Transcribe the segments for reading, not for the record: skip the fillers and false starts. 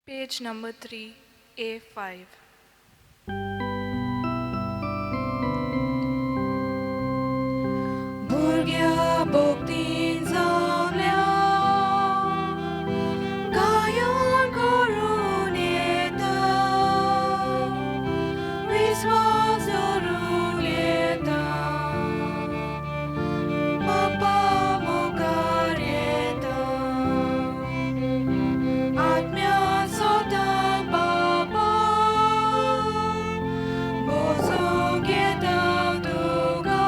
Page number 3, A5. Burgia boktin zamल्या गायन करून येता विश्वास धरून येता बाप्पा मुखार येता आत्म्या सोदां बाप्पा बोसो घेता तुका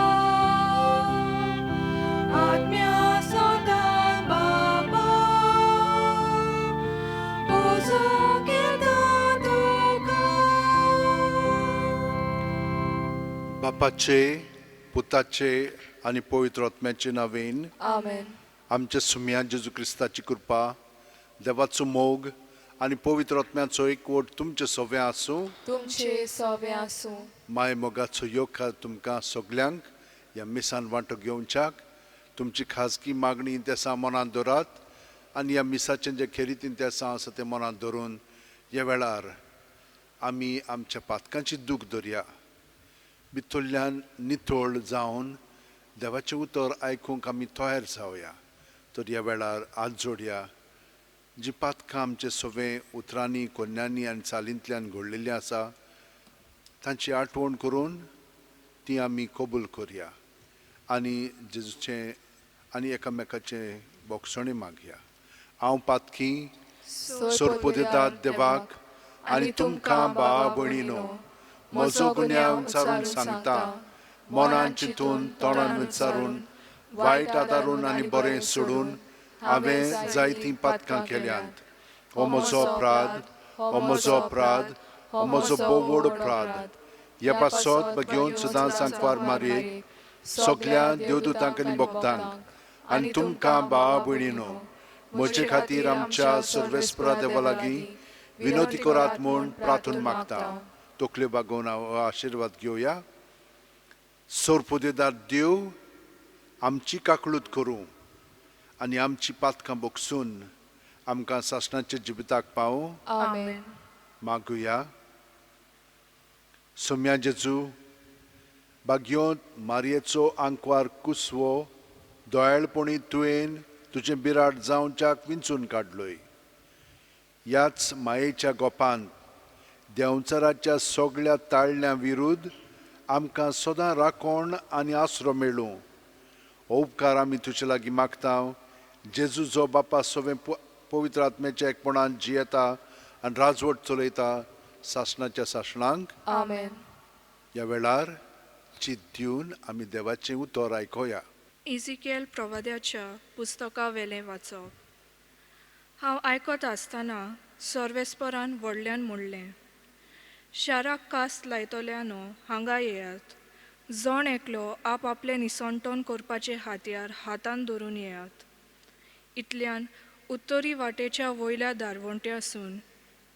आत्म्या सोदां बाप्पा बोसो घेता तुका. बापाचे पुताचे आणि पवित्र आत्म्याचे नावेन आमेन. आमच्या सुम्या जेजू क्रिस्ताची कृपा देवाचो मोग आणि पवित्र आत्म्याचो एकवट तुमचे सगळे आसूं. तुमचे सवे आसूं. माय मोगाचो योग तुमकां सगल्यांक ह्या मिसान वांटो घेवच्याक तुमची खाजगी मागणी त्या दिसा मनांत दवरात आनी ह्या मिसाचें जें खेरीतीन त्या दिसा आसा तें मनांत दवरून ह्या वेळार आमी आमच्या पातकांची दूख धरया. भितरल्यान नितळ जावन देवाचें उतर आयकूंक आमी तयार जावया. तर ह्या वेळार हात जोडया. जी पातकां आमचे सगळे उतरांनी कोन्यांनी आनी चालींतल्यान घडलेलीं आसा तांची आठवण करून ती आमी कबूल करया आनी जेजूचें आनी एकामेकाचे बोगसणे मागया. हांव पातकी सोरपो दितात देवाक आनी तुमकां भावा भयणीनो म्हजो गुन्यांव विचारून सांगता. मनान चिंतून तोंडान विचारून वायट आदारून आनी बरें सोडून हांवें जायतीं पातकां केल्यांत. हो म्हजो अपराध, हो म्हजो अपराध, हो म्हजो भोव व्हड अपराध. ह्या पासत घेवन सदां सांकवार मारयेक सगल्या देवदूतांक आनी भक्तांक आनी तुमकां भावा भयणीनो म्हजे खातीर आमच्या सर्वेस्परा देवा लागीं विनोदी करात म्हूण प्रार्थना मागता. तकल्यो बागोवन हांव आशिर्वाद घेवया. सोरपोदेदार देव आमची काकळूत करूं आनी आमची पातकां बोगसून आमकां सासणाच्या जिविताक पावूं. आमेन. मागुया. सोम्या जेजू बागयोंत मारयेचो आंकवार कुसवो दोळाळपणी तुवें तुजें बिराड जावच्याक विंचून काडलोय. ह्याच मायेच्या गोपांत देंवचाराच्या सगळ्या ताळण्यां विरुद्ध आमकां सदां राखण आनी आसरो मेळूं. हो उपकार आमी तुजे लागीं मागता. जेजू जो बापा सगळे पवित्र आत्म्याच्या एकपणान जियेता आनी राजवट चलयता सासणाच्या सासणांक. आमेन. ह्या वेळार चित दिवन आमी देवाचें उतर आयकोया. इजिकेल प्रवाद्याच्या पुस्तका वेलें वाचप. हांव आयकत आसतना सर्वेस्परान व्हडल्यान म्हणलें, शाराक कास्त लायतल्यानो हांगा येयात. जण एकलो आपआपलें निसंतोन करपाचें हातयार हातान धरून येयात. इतल्यान उत्तरी वाटेच्या वयल्या दारवंट्यासून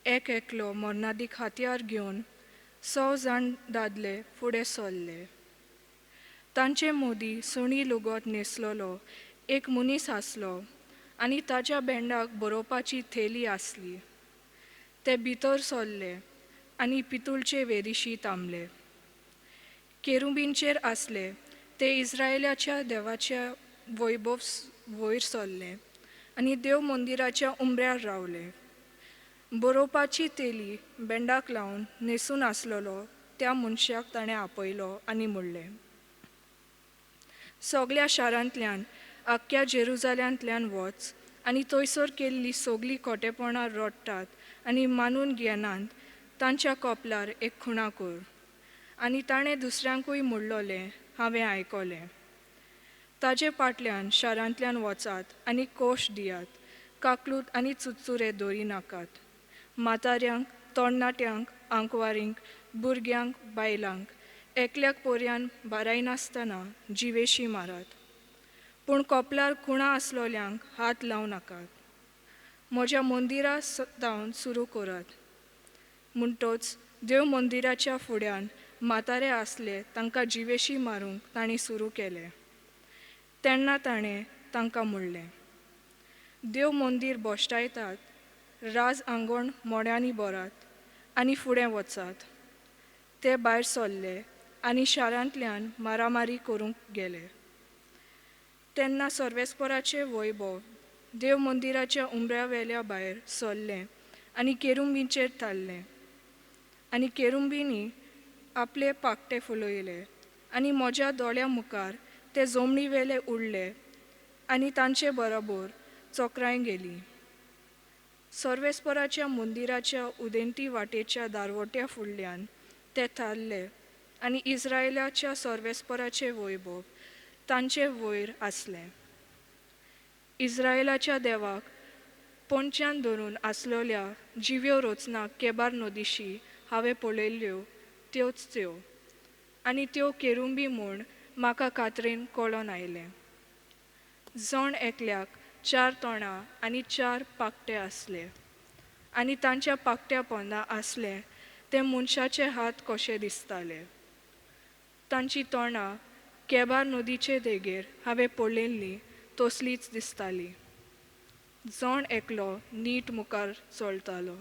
एक एकलो मर्नादीक हातयार घेवन 100 जाण दादले फुडें सरले. तांचे मदीं सुणी लुगोत न्हेसलोलो एक मनीस आसलो आनी ताच्या बेंडाक बरोवपाची थेली आसली. ते भितर सरले आनी पितूळचे वेरिशी थांबले. केरुबींचेर आसले ते इस्रायेलाच्या देवाच्या वैभव वयर सरले आनी देव मंदिराच्या उंबऱ्यार रावले. बरोवपाची तेली बेंडाक लावन न्हेसून आसलेलो त्या मनशाक ताणें आपयलो आनी म्हणलें, सगल्या शारांतल्यान आख्ख्या जेरुजाल्यांतल्यान वच आनी थंयसर केल्ली सगलीं खोटेपणां रडटात आनी मानून घेनात तांच्या कपलार एक खुणा कर. आनी ताणें दुसऱ्यांकूय म्हणलोलें हांवें आयकलें. ताजे फाटल्यान शारांतल्यान वचात आनी कोश दियात. काकलूत आनी चुचुरे दवरी नाकात. म्हाताऱ्यांक, तरणाट्यांक, आंकवारींक, भुरग्यांक, बायलांक एकल्याक पोरयान बाराय नासतना जिवेशी मारात. पूण कपलार खुणा आसलोल्यांक हात लावं नाकात. म्हज्या मंदिरा धांवन सुरू करात. म्हणटच देव मंदिराच्या फुड्यान म्हातारे आसले तांकां जिवेशी मारूंक तांणी सुरू केलें. तेन्ना ताणें तांकां म्हणलें, देव मंदीर बोश्टायतात राज आंगण मोड्यांनी भरात आनी फुडें वचात. ते भायर सरले आनी शारांतल्यान मारामारी करूंक गेले. तेन्ना सर्वेस्पराचें वैभव देव मंदिराच्या उंबऱ्यावेल्या भायर सरलें आनी केरुबींचेर थारलें. आनी केरुबींनी आपले पाकटे फुलयले आनी म्हज्या दोळ्या मुखार ते जमनी वेले उडले आनी तांचे बरोबर चक्रांय गेली. सर्वेस्पराच्या मंदिराच्या उदेंती वाटेच्या दारवट्या फुडल्यान ते थारले आनी इस्रायलाच्या सर्वेस्पराचें वैभव तांचे वयर आसलें. इस्रायलाच्या देवाक पोंच्यान धरून आसलेल्या जिव्यो रचना केबार नदीशी हांवें पळयल्ल्यो त्योच त्यो, आनी त्यो केरुबी म्हूण म्हाका खात्रेन कळोन आयलें. जण एकल्याक 4 तोंडां आनी 4 पाकटे आसले, आनी तांच्या पाकट्या पोंदां आसले ते मनशाचे हात कशे दिसताले. तांची तोंडां केबार नदीचे देगेर हांवें पळयल्लीं तसलींच दिसतालीं. जण एकलो नीट मुखार चलतालो.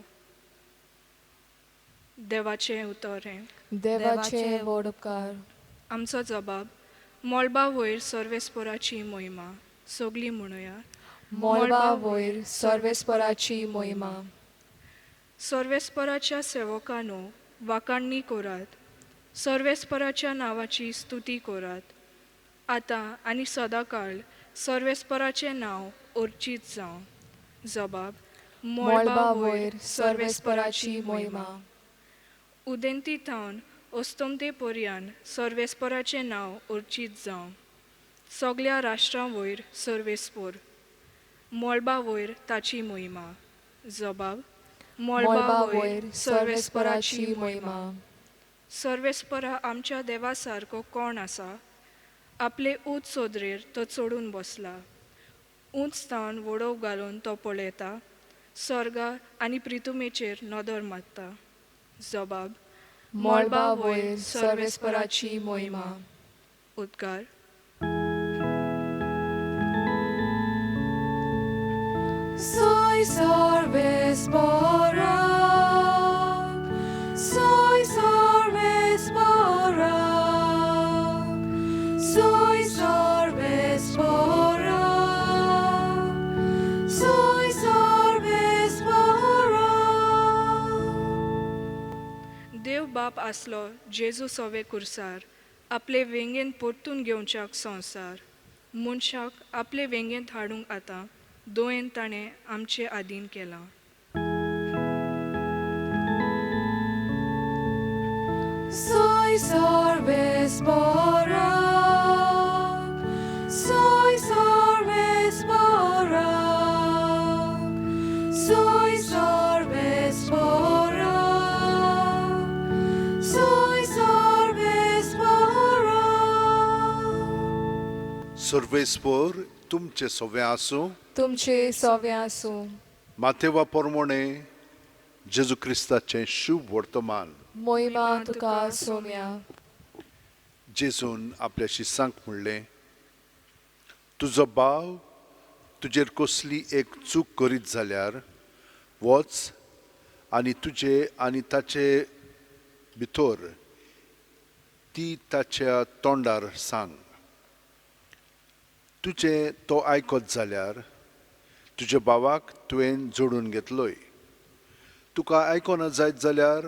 देवाचें उतोरें. देवाचे व्हड उपकार. आमचो जबाब. मोळबा वयर सर्वेस्पराची मोहिमा. सगळीं म्हणुया. मोळबा वयर सर्वेस्पराची मोहिमा. सर्वेस्पराच्या सेवकांनो, वाखाणणी करात. सर्वेस्पराच्या नांवाची स्तुती करात. आतां आनी सदांकाळ सर्वेस्पराचें नांव अर्चीत जावं. जबाब. मोळबा वयर सर्वेस्पराची मोहिमा. उदेंती थावन अस्तंते पर्यान सर्वेस्पराचें नांव अर्चीत जावं. सगळ्या राष्ट्रां वयर सर्वेस्पर. मोळबा वयर ताची मोहिमा. जबाब. मोळबा वयर सर्वेस्पराची मोहिमा. सर्वेस्परा आमच्या देवा सारको कोण आसा? आपले ऊंच सोदरेर तो चडून बसला. ऊंच थावन वडोव घालून तो पळयता. सर्गा आनी प्रितुमेचेर नदर मारता. जबाब. मोळबा वयर सर्वेस्पराची मोहिमा. उद्गार. Soy सर्वेस्परा. Soy सर्वेस्परा. Soy सर्वेस्परा. Soy सर्वेस्परा. देव बाप आसलो जेजू सवे कुर्सार. आपले वेंगेन परतून घेवच्याक संवसार. मनशाक आपले वेंगेंत हाडूंक आतां दोयेन ताणें आमचे आदीन केलां. Soy सर्वेस्परा. Soy सर्वेस्परा. Soy सर्वेस्परा. Soy सर्वेस्परा. सर्वेस्पर तुमचे सवे आसूं. तुमचे सवे आसूं. माथेवा पोरमोणे जेजू क्रिस्ताचें शुभ वर्तमान. मोहिमा तुका सोम्या. जेजून आपल्या शिसांक म्हणलें, तुजो भाव तुजेर कसली एक चूक करीत जाल्यार वच आनी तुजे आनी ताचे भितर ती ताच्या तोंडार सांग. तुजें तो आयकत जाल्यार तुज्या भावाक तुवें जोडून घेतलोय. तुका आयकोना जायत जाल्यार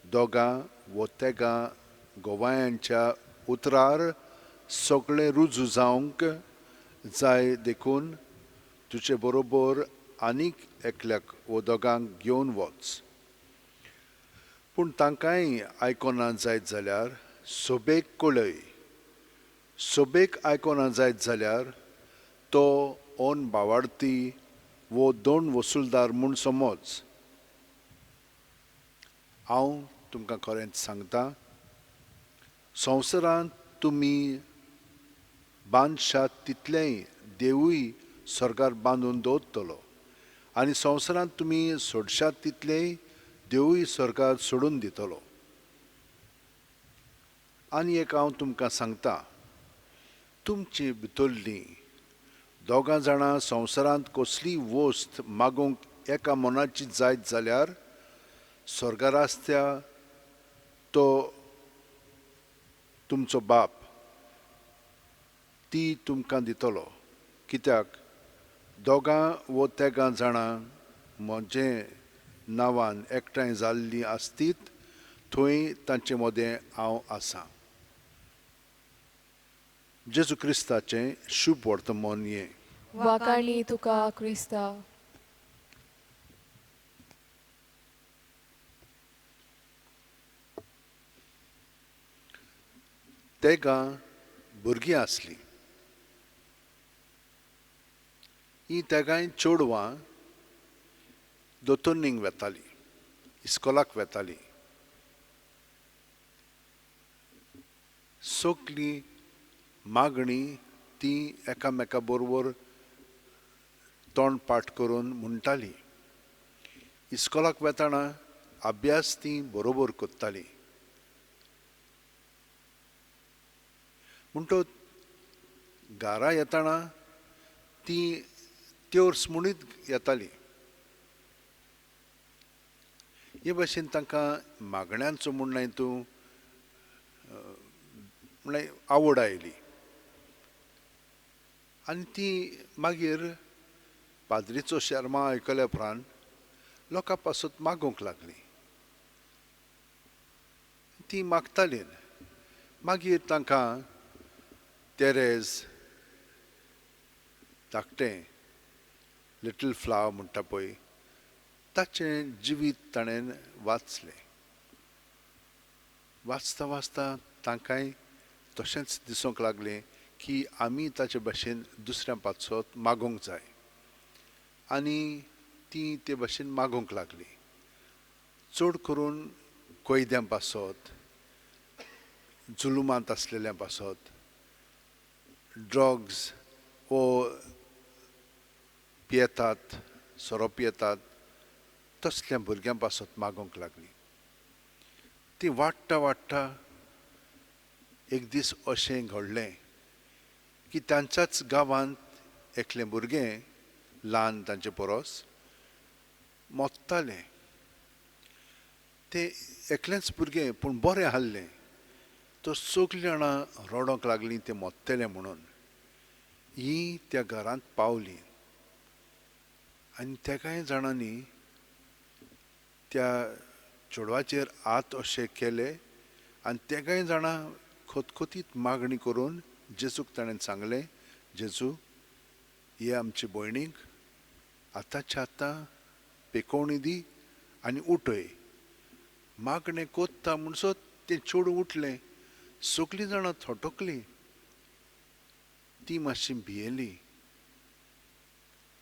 दोगां वो तेगां गोवायांच्या उतरार सगळें रुजू जावंक जाय देखून तुजे बरोबर आनीक एकल्याक वो दोगांक घेवन वच. पूण तांकांय आयकोना जायत जाल्यार सोबेक कळय. सोबेक आयकोना जायत जाल्यार तो ओन भावार्थी वो दोन वसूलदार म्हूण समज. हांव तुमकां खरेंच सांगतां, संवसारांत तुमी बांदशात तितलेंय देवूय स्वर्गार बांदून दवरतलो, आनी संवसारांत तुमी सोडशात तितलेंय देवूय स्वर्गार सोडून दितलो. आनी एक हांव तुमकां सांगतां, तुमची भितरलीं दोगां जाणां संवसारांत कसली वस्त मागूंक एका मनाची जायत जाल्यार स्वर्गार आसत्या तो तुमचो बाप ती तुमकां दितलो. कित्याक दोगां वो तेगां जाणां म्हजे नांवान एकठांय जाल्लीं आसतीत थंय तांचे मदें हांव आसां. जेजू क्रिस्ताचें शुभ वर्तमान हें. वाकाणी तुका क्रिस्ता. तेगां भुरगीं आसलीं. ही तेगांय चेडवां दोतोरनींक वेतालीं, इस्कोलाक वेतालीं. सगलीं मागणी ती एकामेका बरोबर तोंड पाट करून म्हणटालीं. इस्कोलाक वेताना अभ्यास ती बरोबर कोत्तालीं. म्हणटो घरा येताना ती त्योर्स म्हणीत येतालीं. हे भाशेन तांकां मागण्यांचो म्हण हितूं म्हणल्यार आवड आयली. आनी ती मागीर पाद्रीचो शर्मा आयकल्या उपरांत लोकां पासत मागूंक लागलीं. ती मागतालीं. मागीर तांकां तेरेज धाकटें लिटल फ्लावर म्हणटा पळय ताचें जिवीत ताणें वाचलें. वाचता वाचता तांकांय तशेंच दिसूंक लागलें की आमी ताचे भाशेन दुसऱ्यां पासत मागूंक जाय. आनी ती ते भाशेन मागूंक लागलीं. चड करून कोयद्यां पासत, जुलुमांत आसलेल्यां पासत, ड्रग्स वो पियेतात, सोरो पियेतात तसल्या भुरग्यां पासत मागूंक लागलीं. ती वाडटा वाडटा एक दीस अशें घडलें की तांच्याच गांवांत एकलें भुरगें ल्हान तांचे परस मोत्तालें. तें एकलेंच भुरगें पूण बरें आसलें. तर सगलीं जाणां रडोंक लागलीं तें मोत्तेलें म्हणून. हीं त्या घरांत पावलीं आनी त्या कांय जाणांनी त्या चेडवाचेर हात अशे केले आनी ते कांय जाणां खोतखोतीत मागणी करून जेजूक ताणें सांगलें, जेजू हे आमचे भयणीक आतांच्या आतां पेकोवणी दी आनी उठय. मागणें कोत्ता म्हणसर तें चेडूं उठलें. सगलीं जाणां थोटकलीं. ती मातशी भियेली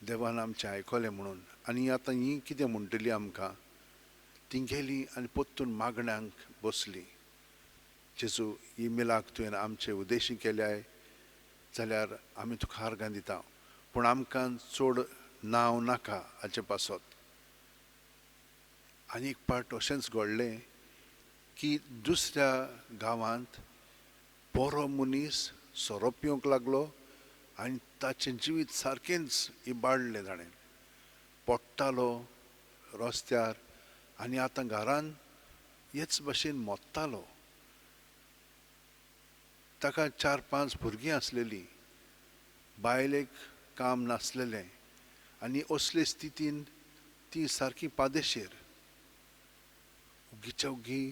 देवान आमचें आयकलें म्हणून. आनी आतां ही कितें म्हणटली आमकां. ती गेली आनी पोत्तून मागण्यांक बसली. जेजू ही मिलाक तुवें आमचे उद्देशी केल्याय जाल्यार आमी तुका आर्गां दिता. पूण आमकां चड नांव नाका हाचे पासत. आनी एक पाट अशेंच घडलें की दुसऱ्या गांवांत बरो मनीस सोरो पिवंक लागलो आनी ताचें जिवीत सारकेंच इबाडलें ताणें. पडटालो रस्त्यार आनी आतां घरान हेच भाशेन मोत्तालो. ताका 4-5 भुरगीं आसलेलीं. बायलेक काम नासलेलें आनी असले स्थितीन ती सारकी पादेशीर. उगीच्या उगी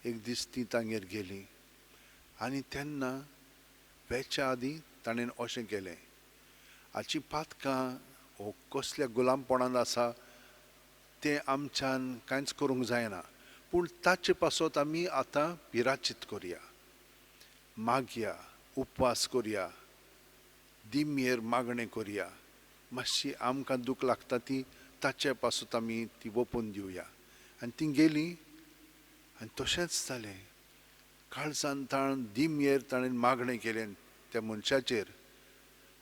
एक दीस ती तांगेर गेली आनी तेन्ना वेच्या आदीं ताणें अशें केलें. हाची पातकां हो कसल्या गुलामपणांत आसा तें आमच्यान कांयच करूंक जायना. पूण ताचे पासत आमी आतां पिराचीत करया, मागया, उपवास करया, दिमेर मागणें करया. मातशी आमकां दूख लागता ती ताचे पासत आमी ती ओपून दिवया. आनी ती गेली आनी तशेंच जालें. काळजान ताण दिमेर ताणें मागणें केलें त्या मनशाचेर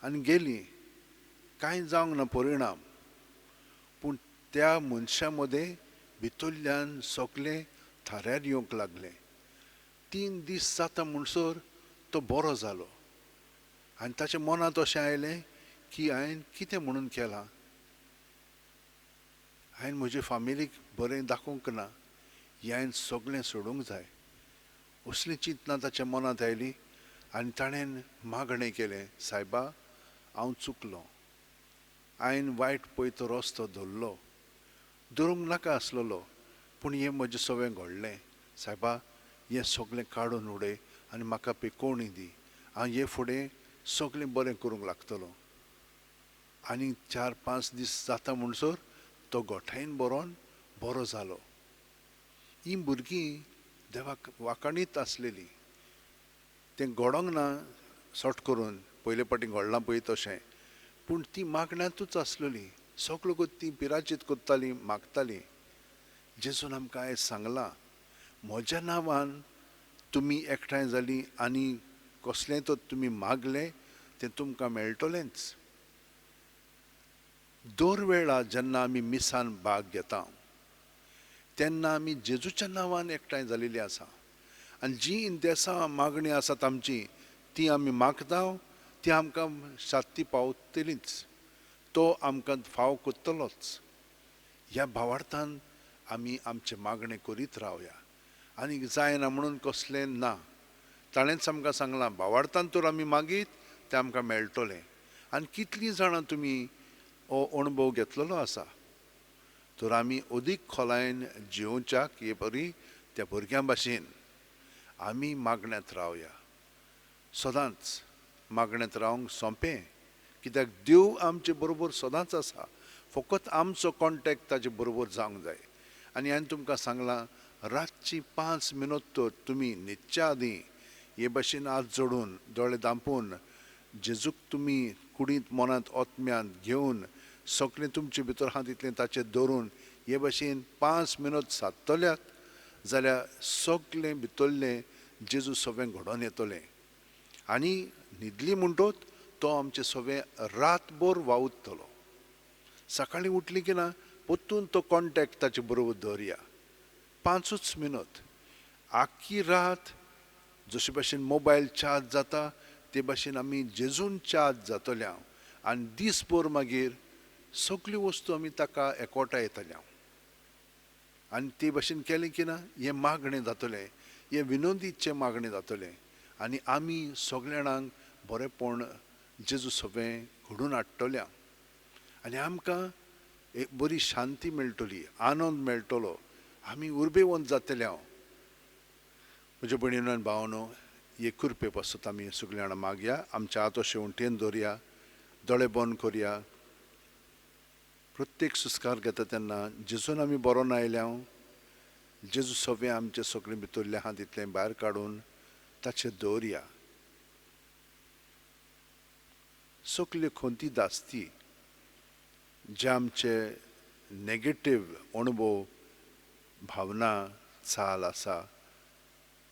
आनी गेली. कांय जावंक ना परिणाम. पूण त्या मनशा मदें भितरल्यान सगलें थाऱ्यार येवंक लागलें. 3 दीस जाता म्हणसर तो बरो जालो आनी ताच्या मनांत अशें आयलें की हांवें कितें म्हणून केलां. हांवें म्हजे फामिलीक बरें दाखोवंक ना, हें हांवें सगळें सोडूंक जाय असली चिंतना ताच्या मनांत आयली आनी ताणें मागणें केलें, सायबा हांव चुकलों, हांवें वायट पळय तो रस्तो धरूंक नाका आसलेलो, पूण हें म्हजें सगळें घडलें. सायबा हें सगळें काडून उडय आनी म्हाका पिकोवणी दी, हांव हे फुडें सगळें बरें करूंक लागतलो. आनी 4-5 दीस जाता म्हणसर तो गोठायन बरो जालो. ही भुरगीं देवाक वाकाणीत आसलेलीं, तें घडोंक ना सट करून पयले फावटी घडलां पळय तशें, पूण ती मागण्यांतूच आसलेली. सगळो गोष्ट ती पिराचीत करतालीं, मागतालीं. जेजून आमकां आयज सांगलां, म्हज्या नांवान तुमी एकठांय जालीं आनी कसलेंय तर तुमी मागलें तें तुमकां मेळटलेंच. दर वेळा जेन्ना आमी मिसान भाग घेता तेन्ना आमी जेजूच्या नांवान एकठांय जालेलीं आसा आनी जी इंदेसां मागणी आसात आमची ती आमी मागता, ती आमकां शात्ती पावतलींच, तो आमकां फाव करतलोच. ह्या भावार्थान आमी आमचे मागणे करीत रावया आनी जायना म्हणून कसलें ना. ताणेंच आमकां सांगलां, भावार्थान तर आमी मागीत तें आमकां मेळटलें. आनी कितलीं जाणां तुमी हो अणभव घेतलेलो आसा, तर आमी अदीक खोलायेन जिवच्याक हे बरी त्या भुरग्यां भाशेन आमी मागण्यांत रावया. सदांच मागण्यांत रावंक सोंपें, कित्याक देव आमचे बरोबर सदांच आसा, फकत आमचो कॉन्टेक्ट ताचे बरोबर जावंक जाय. आनी हांवें तुमकां सांगलां, रातची 5 मिनट तर तुमी न्हिदच्या आदीं हे भाशेन हात जोडून दोळे धांपून जेजूक तुमी कुडींत मनांत ओतम्यांत घेवन सगळें तुमचे भितर आहा तितलें ताचेर दवरून हे भाशेन 5 मिनट सादतल्यात जाल्यार सगळें भितरलें जेजू सगळें घडोवन येतलें. आनी न्हिदली म्हणटच तो आमचें सगळें रातभर वावुरतलो. सकाळीं उठली की ना परतून तो कॉन्टेक्ट ताचे बरोबर दवरया. 5 मिनट आख्खी रात जशे भाशेन मोबायल चार्ज जाता ते भाशेन आमी जेजून चार्ज जातल्या आनी दीसभर मागीर सगल्यो वस्तू आमी ताका एकवटाय येतल्या. आनी ते भाशेन केलें की ना हें मागणें जातलें, हें विनोदीचें मागणें जातलें आनी आमी सगळ्या जाणांक बरेंपण जेजू सगळें घडून हाडटल्या आनी आमकां एक बरी शांती मेळटली, आनंद मेळटलो, आमी उर्बेवंत जातल्या. म्हज्या भयणीनो आनी भावांनो, हे कृपे पासत आमी सगळीं जाणां मागया, आमचे हात अशे उंटेन दवरया, दोळे बंद करया. प्रत्येक सुस्कार घेता तेन्ना जेजून आमी बरोवन आयल्या, जेजू सगळें आमचे सगळें भितरलें आहा तितलें भायर काडून ताचेर दवरया. सगल्यो खंती दास्ती जे आमचे नेगेटीव अणभव भावना चाल आसा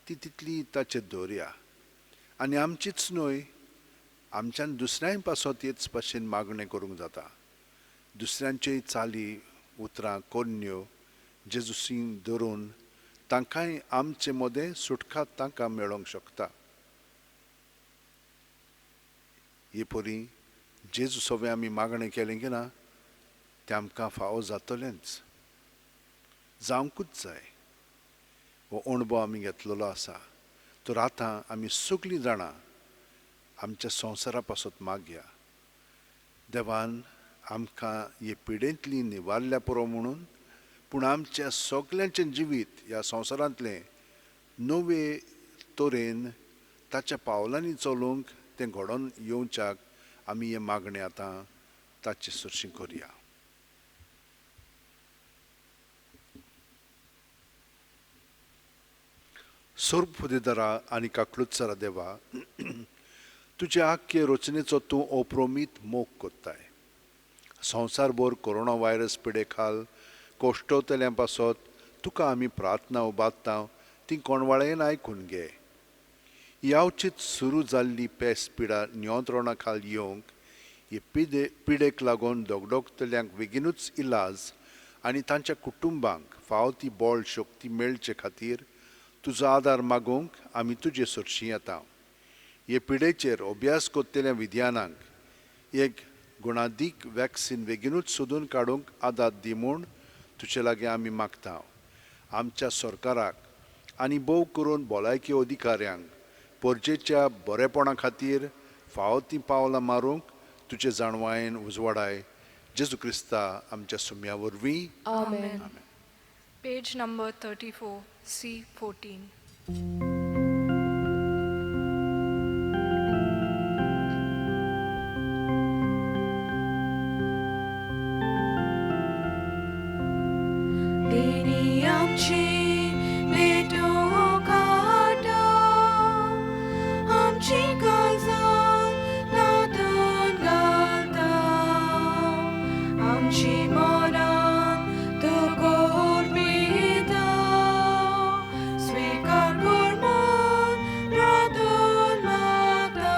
ती तितली ताचेर दवरया आनी आमचीच न्हय, आमच्यान दुसऱ्याय पासत हेच भाशेन मागणें करूंक जाता. दुसऱ्यांच्योय चाली उतरां कोन्यो जेजूसीन धरून तांकांय आमचे मदें सुटका तांकां मेळोंक शकता. हे परी जेजू सगळें आमी मागणें केलें की ना तें आमकां फावो जातलेंच, जावंकूच जाय. हो अणभव आमी घेतलेलो आसा, तर आतां आमी सगळीं जाणां आमच्या संवसारा पासत मागया. देवान आमकां हे पिडेंतली निवारल्या पुरो म्हणून, पूण आमच्या सगल्यांचें जिवीत ह्या संवसारांतलें नवे तरेन ताच्या पावलांनी चलूंक तें घडोवन येवच्याक आमी हे मागणें आतां ताचे सुरशीं करया. स्वर्ग फुदेदारा आनी काकलुत्सरा देवा, तुजे आख्खे रचनेचो तूं अप्रोमीत मोग कोत्ताय. संवसारभर कोरोना व्हायरस पिडे खाल कोश्टवतल्यां पासत तुका आमी प्रार्थना उबारता, ती कोणवाळेन आयकून घे. यावचीत सुरू जाल्ली पेस्त पिडा नियंत्रणा खाल येवंक, हे पिडेक लागून दोगदोगतल्यांक बेगीनूच इलाज आनी तांच्या कुटुंबांक फावो ती बोळ शक्ती मेळचे खातीर तुजो आदार मागूंक आमी तुजे सुरशीं येता. हे पिडेचेर अभ्यास कोत्तेल्या विद्यानांक एक गुणादीक वॅक्सीन बेगीनूच सोदून काडूंक आदार दी म्हूण तुजे लागीं आमी मागता आमच्या सरकाराक आनी भोव करून भलायकी अधिकाऱ्यांक परजेच्या बरेपणा खातीर फावो ती पावलां मारूंक तुजे जाणवायेन उजवाडाय जेजू क्रिस्ता आमच्या सुम्या वरवीं Amen. Page number 34, C14. Dini amchi beto kata amchi kalzan natun galta amchi monan tu korbita swikar korman radun magda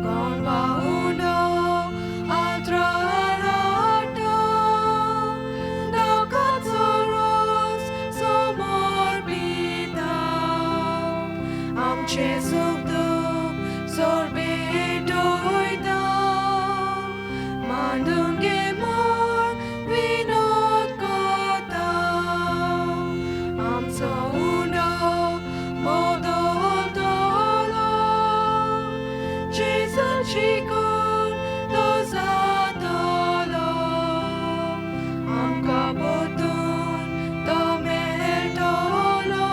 gon vaundo atrarata Dakazoros somorbita amche subdum sorbetoida mandunge mor vinod kota am sauno mododolo Jesus chikun dozadolo am kabotun tomertolo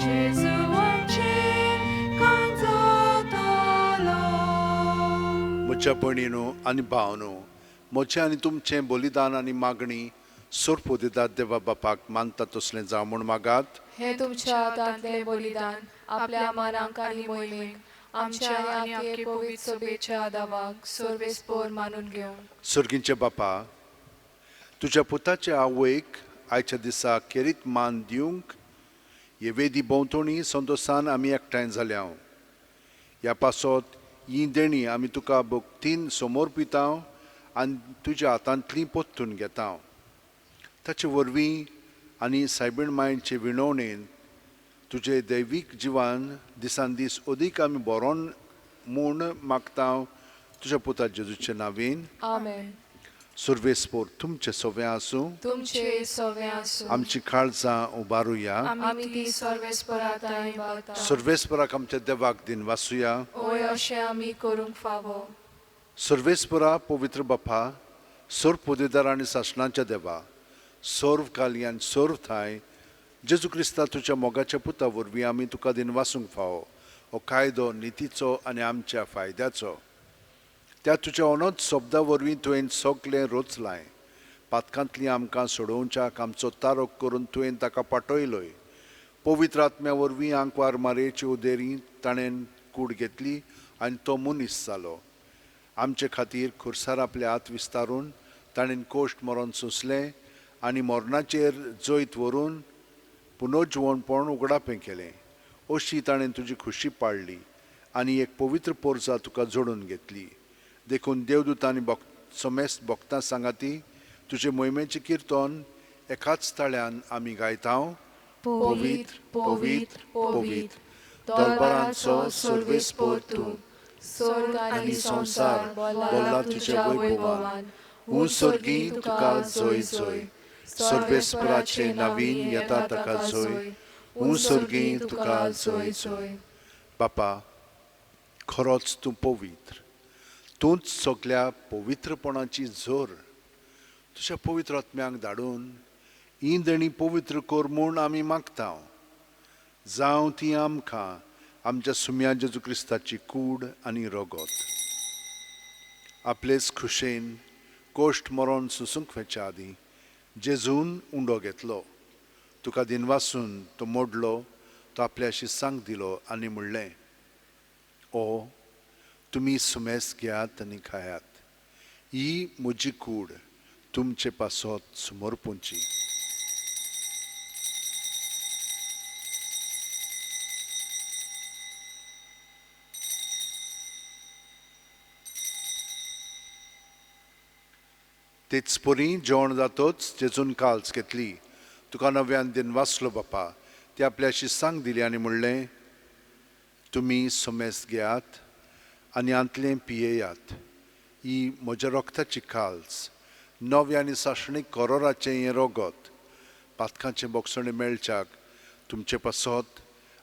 Jesu amche kanzatolo म्हज्या भयणीनो आनी भावनो म्हजें आनी तुमचें बलिदान आनी मागणी सोरपो दितात देवा बापाक मानता तसलें जावं म्हूण मागात हे तुमच्या हातांतले बलिदान आपल्या मानांक आनी मोहिमेक आमच्या आनी आखे पवित्र सभेच्या आदावाक सर्वेस्पोर मानून घेवंक सर्गींचे बापा तुज्या पुताच्या आवयक आयच्या दिसा खेरीत मान दिवंक हे वेदी भोंवतणी संतोशान आमी एकठांय जाल्या ह्या पासत ही देणी आमी तुका भक्तीन समोर पिता आनी तुज्या हातांतली पोत्तून घेता ताचे वरवीं आनी सायबीण मायेचे विणवणेन तुजे दैवीक जिवान दिसान दीस अदीक आमी बरोन म्हूण मागता तुज्या पुता जेजूचे नांवेन आमेन. सर्वेस्पोर तुमचे सवे आसूं तुमचे सवे आसूं आमची काळजां उबारुया आमी ती सर्वेस्पराताय मागता सर्वेस्पराक आमच्या देवाक दिन वासुया ओय अशें आमी करूंक फावो सर्वेस्परा पवित्र बापा सोर पोदेदार आनी शासनाच्या देवा सोर्व काली आनी सोर्व थाय जेजू क्रिस्ता तुज्या मोगाच्या पुता वरवीं आमी तुका दिन वासूंक फावो हो कायदो नितीचो आनी आमच्या फायद्याचो त्या तुज्या अनोद शब्दा वरवीं तुवें सगलें रोचलाय पातकांतलीं आमकां सोडोवच्याक आमचो तारोक करून तुवें ताका पाठयलोय पवित्र आत्म्या वरवीं आंकवार मारयेची उदेरी ताणें कूड घेतली आनी तो मनीस जालो आमचे खातीर खुर्सार आपले हात विस्तारून ताणें कोश्ट मरोन सोंसलें आनी मरणाचेर जैत व्हरून पुनर्जीवणपण उगडापें केलें अशी ताणें तुजी खुशी पाळली आनी एक पवित्र पोरजा तुका जोडून घेतली देखून देवदूतांनी समेस्त भक्तां सांगाती तुजे मोहिमेचें कीर्तन एकाच ताळ्यान आमी गायता पवित्र पवित्र पवित्र दरबारांचो सर्वेस्पोर तूं स्वर्ग आनी संसार बोल्ला तुज्या वैभवान सर्गी तुका जय जय सर्वेस्पराचे नवीन येता ताका जय सर्गी तुका जय जय बापा खरोच तूं पवित्र तूंच सगल्या पवित्रपणाची जोर तुज्या पवित्र आत्म्याक धाडून ही देणी पवित्र कर म्हूण आमी मागता जावं ती आमकां आमच्या सुम्या जेजू क्रिस्ताची कूड आनी रगत आपलेच खुशेन कोश्ट मरोन सुसूंक वेच्या आदीं जेजून उंडो घेतलो तुका दिनवासून तो मोडलो तो आपल्या शिसांक दिलो आनी म्हणलें ओ तुमी सुमेस घेयात आनी खायात ही म्हजी कूड तुमचे पासत समर्पूंची तेच परी जेवण जातोच जेजून काल्स घेतली तुका नव्यान दिन वाचलो बापा ती आपल्या शिसांक दिली आनी म्हणलें तुमी समेस्त घेयात आनी आंतलें पियेयात ही म्हज्या रोगताची काल्स नव्यानी साशणीक करोराचें हें रोगत पातकांचें बोगसणें मेळच्याक तुमचे पासत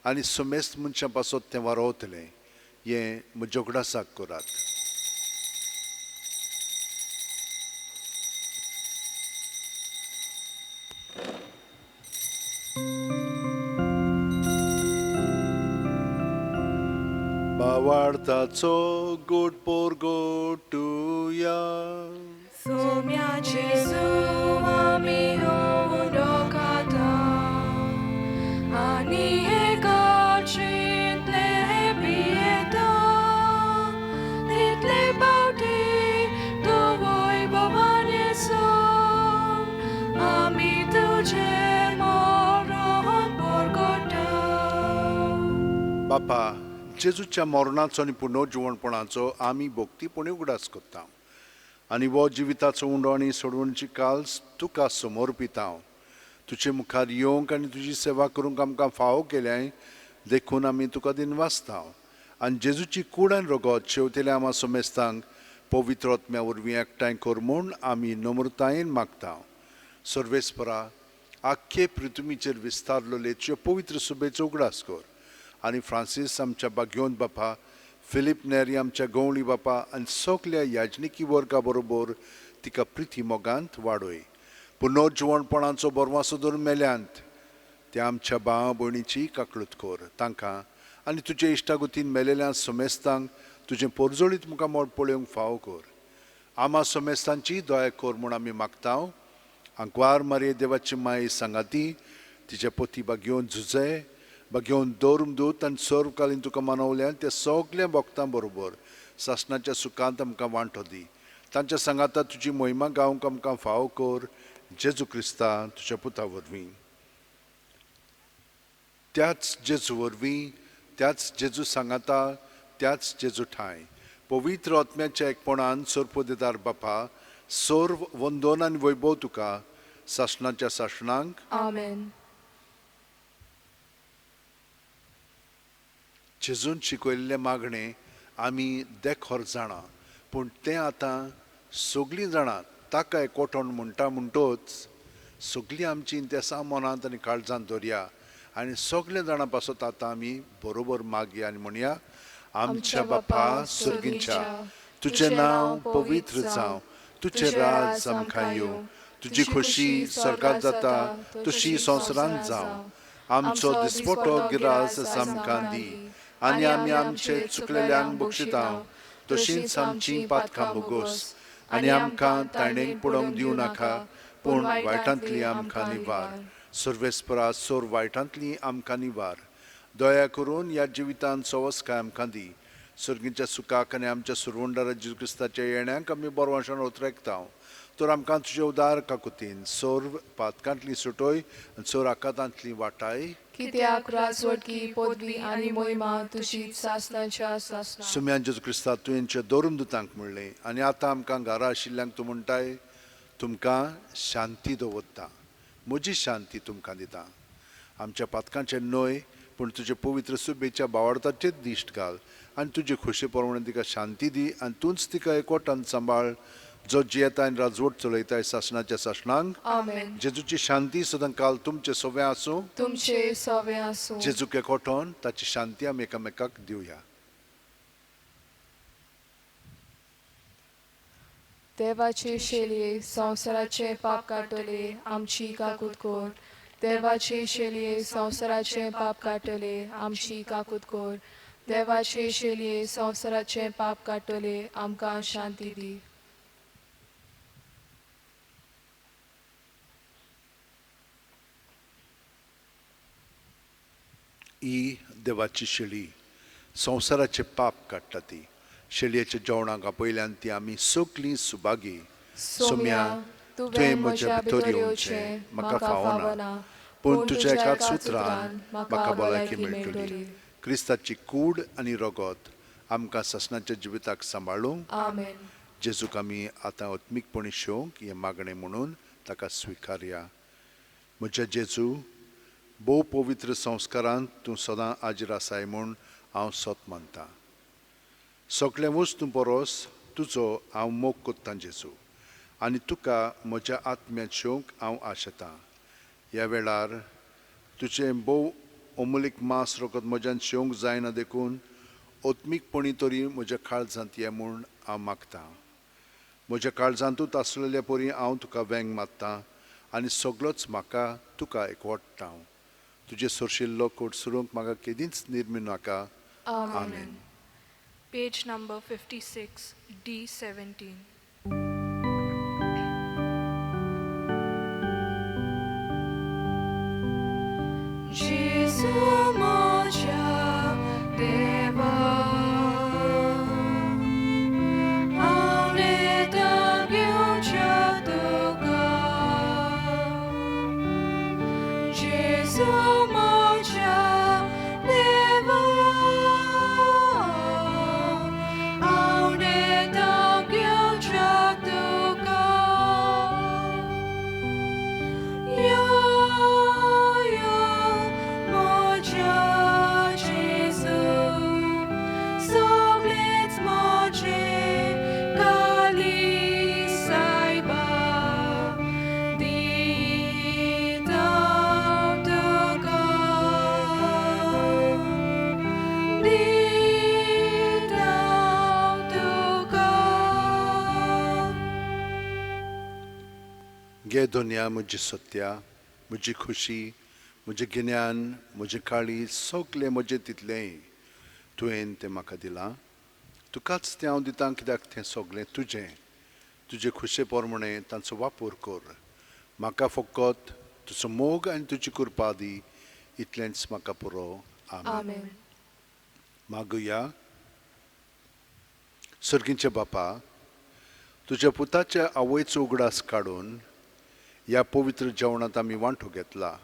आनी सुमेस्त मनशां पासत तें वारोवतलें हें म्हज्या उगडासाक करात. भावार्थाचो गोड पोरगो टुया सोम्या जेजू आमी उडोकाता आनी एकाचिंतले पियेता तितले पावटी तो वैभवान येसो आमी तुजे मोरण पोरगोटा. बापा जेजूच्या मरणाचो आनी पुनर्जीवणपणाचो आमी भोक्तीपणी उगडास करता आनी वो जिविताचो उंडो आनी सोडवणची काल तुका समर्पित हांव. तुजे मुखार येवंक आनी तुजी सेवा करूंक आमकां फावो केल्याय देखून आमी तुका दिनवासता आनी जेजूची कूड आनी रगत शेवतेल्या आमा सोमेस्तांक पवित्र आत्म्या वरवीं एकठांय कर म्हूण आमी नम्रतायेन मागता. सर्वेस्परा आख्खे पृथ्वीचेर विस्तारलेले तुजे पवित्र सुबेचो उगडास कर आनी फ्रांसीस आमच्या बाग्योन बापा, फिलीप नेरी आमच्या गवळी बापा आनी सगल्या याजनिकी वर्गा बरोबर तिका प्रिती मोगांत वाडय. पुनर्जीवणपणाचो बरवासो धरून मेल्यांत त्या आमच्या भावा भयणीची काकळूत कर तांकां आनी तुजे इश्टागुतीन मेलेल्या सोमेस्तांक तुजें पोरजोळीत मुखार मोड पळोवंक फावो कर. आमा सोमेस्तांची दया कर म्हूण आमी मागता. आंकवार मारये देवाची माय सांगाती तिच्या पोती बाग्योन झुजे बाग्योन दोरूमदूत आनी सर्वकालीन तुका मानवल्यान त्या सगल्या भक्तां बरोबर सासणाच्या सुखांत आमकां वांटो दी. तांच्या सांगाता तुजी महिमा गावंक आमकां फावो कर. जेजू क्रिस्ता तुज्या पुता वरवीं. त्याच जेजू वरवीं, त्याच जेजू सांगाता, त्याच जेजू ठाय पवित्र आत्म्याच्या एकपणान सर्पोदेदार बापा सर्व वंदन आनी वैभव तुका सासणाच्या सासणांक आमेन. जेजून शिकयल्ले मागणे आमी देखोर जाणा पूण तें आतां सगळीं जाणां ताका एकवटोन म्हणटा म्हणटोच सगळीं आमची इंतेसां मनांत आनी काळजांत दवरया आनी सगळे जाणां पासत आतां आमी बरोबर मागया आनी म्हणया. आमच्या बापा सुर्गींच्या तुजें नांव पवित्र जावं, तुजें राज आमकां येवं, तुजी खोशी स्वर्गांत जाता तशी संवसारांत जावं. आमचो दिसपटो गिरास आमकां दी आनी आमी आमचे चुकलेल्यांक बक्षितांव तशींच आमची पातकां बोगोस आनी आमकां तायणेक पडोवंक दिवं नाका पूण वायटांतली आमकां निवार. सर्वेस्परा सोर वायटांतली आमकां निवार. दया करून ह्या जिवितांत सवस्काय आमकां दी. सर्गीच्या सुखाक आनी आमच्या सुरवंडारा जेजू क्रिस्ताच्या येण्याक आमी बरवाशान उतरायकता. तर आमकां तुजे उदार काकुतीन सोर पातकांतली सुटोय आनी सोर आकांतांतली वाटाय. कित्याक राजवटकी पदवी आनी महिमा तुजीच सासणाच्या सासणा. सुम्यान जेजू क्रिस्ता तुवेंच्या दोरून दुतांक म्हणलें आनी आतां आमकां घरा आशिल्ल्यांक तूं म्हणटाय तुमकां शांती दवरता, म्हजी शांती तुमकां दिता. आमच्या पातकांचे न्हय पूण तुजे पवित्र सुबेच्या भावार्थाचेच दिश्ट घाल आनी तुजे खोशे प्रमाणे तिका शांती दी आनी तूंच तिका एकवटान सांबाळ जो जियेता आनी राजवट चलयताय सासणाच्या सासणांक. आमेन. जेजूची शांती सदां काल तुमचे सोबे आसूं. तुमचे सवे आसूं. जेजूक एकवटोन ताची शांती आमी एकामेकाक दिवया. देवाचे शेलये संवसाराचे पाप काटले आमची काकूत कोर. देवाचे शेलये संवसाराचे पाप काटले आमची काकूत कोर. देवाचे शेलये संवसाराचे पाप काटले आमकां शांती दी. ही देवाची शेळी संवसाराचे पाप काडटा ती. शेळयेच्या जेवणाक पयल्यान ती आमी सगळीं सुभागी. सोम्या तुवें म्हज्या भितर येवचें म्हाका फावना पूण तुज्या एकाच सुत्रान म्हाका भलायकी मेळटली. क्रिस्ताची कूड आनी रगत आमकां ससनाच्या जिविताक सांबाळूंक. आमेन. जेजूक आमी आतां आत्मीकपणी शेवंक हें मागणें म्हणून ताका स्विकारया. म्हज्या जेजू भोव पवित्र संस्कारांत तूं सदां हाजीर आसाय म्हूण हांव सोत मानतां. सगळे वस्तू परस तुजो हांव मोग कोत्तां जेजू आनी तुका म्हज्या आत्म्यात शेवंक हांव आशेतां. ह्या वेळार तुजें भोव अमूलीक मांस रोखत म्हज्यान शेवंक जायना देखून ओत्मीकपणी तरी म्हज्या काळजांत ये म्हूण हांव मागतां. म्हज्या काळजांतूच आसलेल्या परी हांव तुका वेंग मारतां आनी सगळोच म्हाका तुका एकवटता. तुजे सोरशिल्लो कोट सुरूंक म्हाका केदींच निर्मी नाका. आमेन. Page number 56, D17. Jesu moja deva aune tangyucha duga Jesu moja deva aune tangyucha duga गे दोनिया म्हजी सत्या, म्हजी खुशी, म्हजें गिन्यान, म्हजें काळीज सगलें म्हजें तितलेंय तुवें तें म्हाका दिलां. तुकाच तें हांव दितां कित्याक तें सगलें तुजें. तुजे खुशे पोरमणे तांचो वापर कर. म्हाका फकत तुजो मोग आनी तुजी कृपा दी. इतलेंच म्हाका पुरो. आमेन. आमेन. मागुया. सर्गींचे बापा, तुज्या पुताच्या आवयचो उगडास काडून ह्या पवित्र जेवणांत आमी वांटो घेतला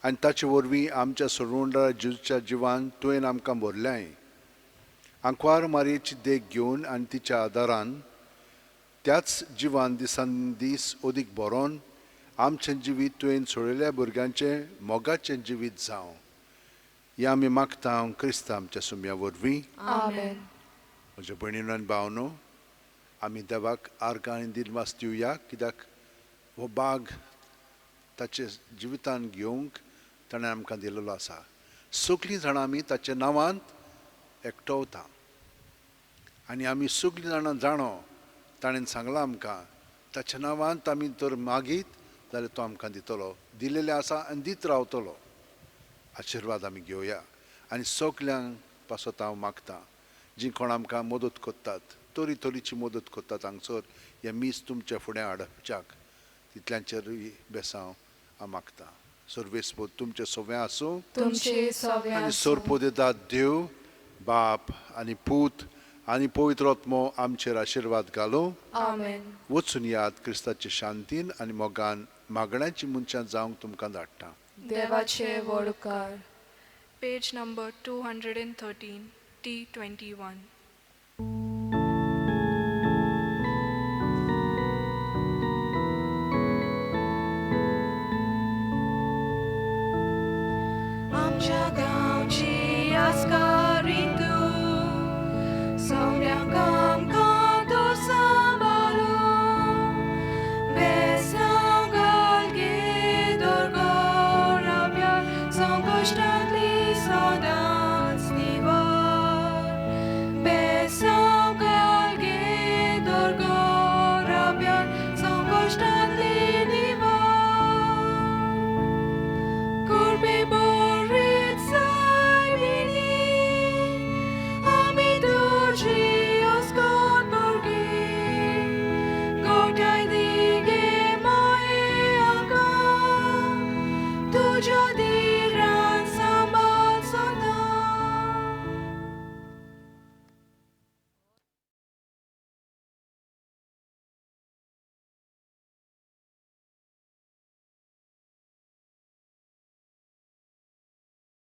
आनी ताचे वरवीं आमच्या सोडवणदार जेजूच्या जिवान तुवें आमकां भरल्याय. आंकवार मारयेची देख घेवन आनी तिच्या आदारान त्याच जिवान दिसान दीस अदीक बरोवन आमचें जिवीत तुवें सोडिल्ल्या भुरग्यांचें मोगाचें जिवीत जावं. हें आमी मागता क्रिस्त आमच्या सुम्या वरवीं. आमेन. म्हज्या भयणीनो आनी भावनो, आमी देवाक आर्गां आनी दिनवास दिवया कित्याक हो बाग ताचे जिवितान घेवंक ताणें आमकां दिलेलो आसा. सगलीं जाणां आमी ताच्या नांवांत एकठांवता आनी आमी सगलीं जाणां जाणो ताणें सांगलां आमकां ताच्या नांवांत आमी तर मागीत जाल्यार तो आमकां दितलो. दिलेलें आसा आनी दीत रावतलो. आशिर्वाद आमी घेवया आनी सगल्यांक पासत हांव मागतां जीं कोण आमकां मदत करतात, तोरी तोरीची मदत करतात हांगसर हें मीस तुमच्या फुडें हाडच्याक तितल्यांचेरूय बेसांव हांव मागतां. सर्वेस्पद तुमचें सगळें आसूं तुमचे सगळे आनी आसूं. सोरपोदेदाद देव बाप आनी पूत आनी पवित्र आत्मो आमचेर आशिर्वाद घालूं. आमेन. वचून याद क्रिस्ताचे शांतीन आनी मोगान मागण्याची मनशां जावंक तुमकां धाडटा. देवाचे वडकार. Page number 213, D21.